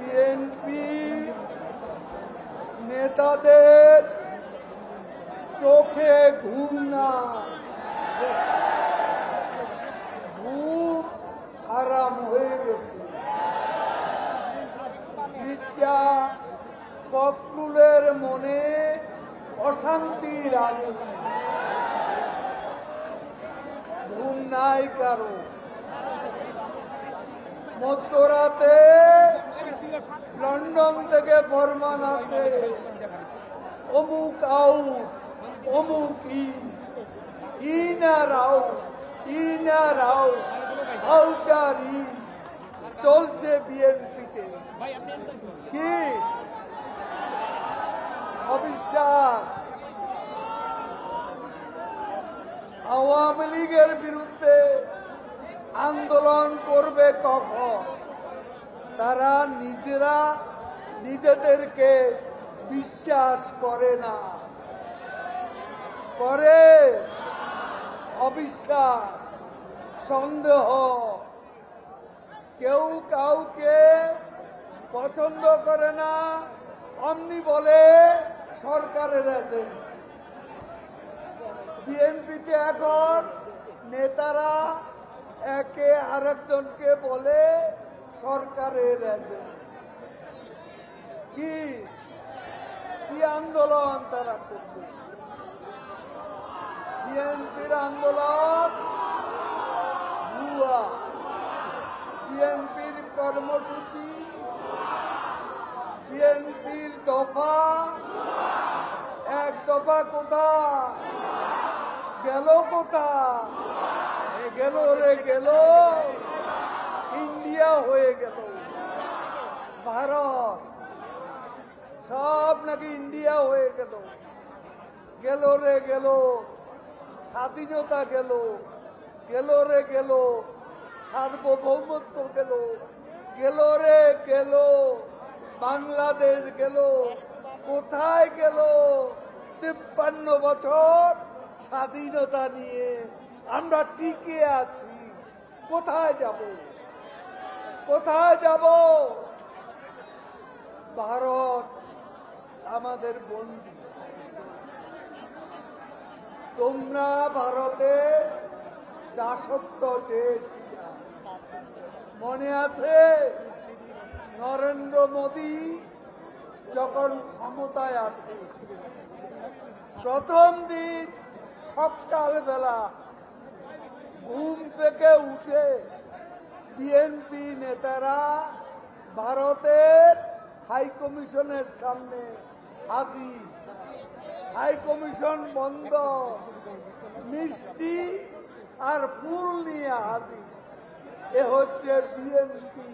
BNP নেতাদের চোখে ঘুম না, ঘুম হারাম হয়ে গেছে। মির্জা ফখরুলের মনে অশান্তির আগুন, ঘুম নাই কারো। মধ্যরাতে লন্ডন থেকে ফরমান আছে, অমুক আউট, অমুক ইন আর আউট, ইন আর আউট, আউট আর ইন চলছে বিএনপিতে। কি অবিশ্বাস! আওয়ামী লীগের বিরুদ্ধে আন্দোলন করবে কখন? তারা নিজেরা নিজেদেরকে বিশ্বাস করে না, করে অবিশ্বাস, সন্দেহ। কেউ কাউকে পছন্দ করে না, অমনি বলে সরকারের এজেন্ট। বিএনপিতে এখন নেতারা একে আরেকজনকে বলে সরকারের এজেন্ট। কি আন্দোলন তারা করবে? বিএনপির আন্দোলন ভুয়া, বিএনপির কর্মসূচি, বিএনপির দফা, এক দফা কোথায় গেল? কোথায় গেল রে গেল? ইন্ডিয়া হয়ে গেল, ভারত সব নাকি ইন্ডিয়া হয়ে গেল। গেল রে গেল, স্বাধীনতা গেল, গেল রে গেল, সার্বভৌমত্ব গেল, গেল রে গেল, বাংলাদেশ গেল। কোথায় গেল? 53 বছর স্বাধীনতা নিয়ে আমরা টিকে আছি। কোথায় যাব? কোথায় যাব? ভারত আমাদের বন্ধু। তোমরা ভারতে দাসত্ব চেয়েছিল, মনে আছে? নরেন্দ্র মোদী যখন ক্ষমতায় আসে, প্রথম দিন সকালবেলা ঘুম থেকে উঠে বিএনপি নেতারা ভারতের হাই কমিশনের সামনে হাজির। হাই কমিশন বন্ধ, মিষ্টি আর ফুল নিয়ে হাজির। এ হচ্ছে বিএনপি।